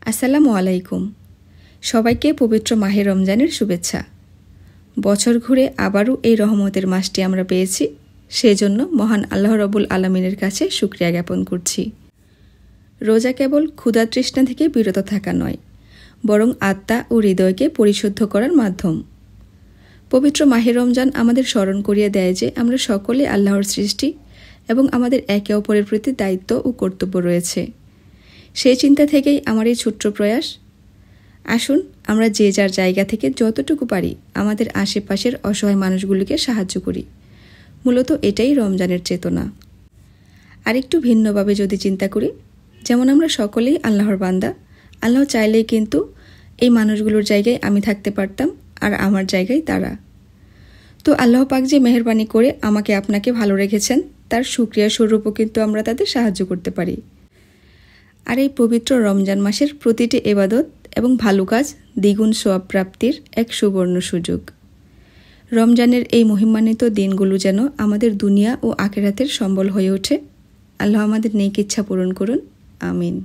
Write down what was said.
আসসালামু আলাইকুম। সবাইকে পবিত্র মাহে রমজানের শুভেচ্ছা। বছর ঘুরে আবারও এই রহমতের মাসটি আমরা পেয়েছি, সেজন্য মহান আল্লাহ রব্বুল আলামিনের কাছে শুকরিয়া জ্ঞাপন করছি। রোজা কেবল ক্ষুধা তৃষ্ণা থেকে বিরত থাকা নয়, বরং আত্মা ও হৃদয়কে পরিশুদ্ধ করার মাধ্যম। পবিত্র মাহে রমজান আমাদের স্মরণ করিয়ে দেয় যে আমরা সকলে আল্লাহর সৃষ্টি এবং আমাদের একে অপরের প্রতি দায়িত্ব ও কর্তব্য রয়েছে। সেই চিন্তা থেকেই আমার এই ছোট্ট প্রয়াস। আসুন আমরা যে যার জায়গা থেকে যতটুকু পারি আমাদের আশেপাশের অসহায় মানুষগুলিকে সাহায্য করি। মূলত এটাই রমজানের চেতনা। আর একটু ভিন্নভাবে যদি চিন্তা করি, যেমন আমরা সকলেই আল্লাহর বান্দা, আল্লাহ চাইলেই কিন্তু এই মানুষগুলোর জায়গায় আমি থাকতে পারতাম আর আমার জায়গায় তারা। তো আল্লাহ পাক যে মেহেরবানি করে আমাকে আপনাকে ভালো রেখেছেন, তার শুকরিয়া স্বরূপও কিন্তু আমরা তাদের সাহায্য করতে পারি। আর এই পবিত্র রমজান মাসের প্রতিটি ইবাদত এবং ভালো কাজ দ্বিগুণ সওয়াব প্রাপ্তির এক সুবর্ণ সুযোগ। রমজানের এই মহিমান্বিত দিনগুলো যেন আমাদের দুনিয়া ও আখিরাতের সম্বল হয়ে ওঠে। আল্লাহ আমাদের নেক ইচ্ছা পূরণ করুন। আমিন।